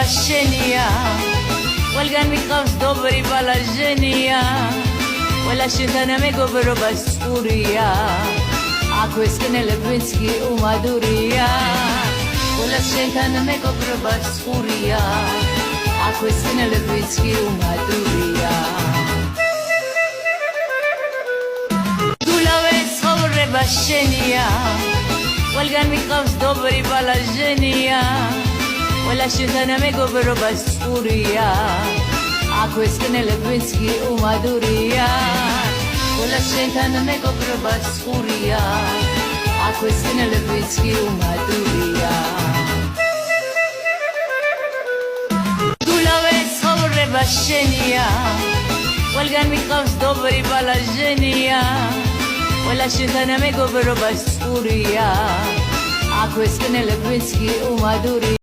ბრება შენია ყველგან მიყავს დობრი ბალაჟენია ყველა შენთან მეგობრობას წყურია აქვე სკნელებიც კი უმადურია ყველა შენთან მეგობრობას წყურია აქვე სკნელებიც კი უმადურია გულავე ცხოვრება შენია ყველგან მიყავს დობრი ბალაჟენია ყველა შენთან მეგობრობას წყურია აქვე სკნელებიც კი უმადურია ყველა შენთან მეგობრობას წყურია აქვე სკნელებიც კი უმადურია გულავე ცხოვრება შენია ყველგან მიყავს დობრი ბალაჟენია ყველა შენთან მეგობრობას წყურია აქვე სკნელებიც კი უმადურია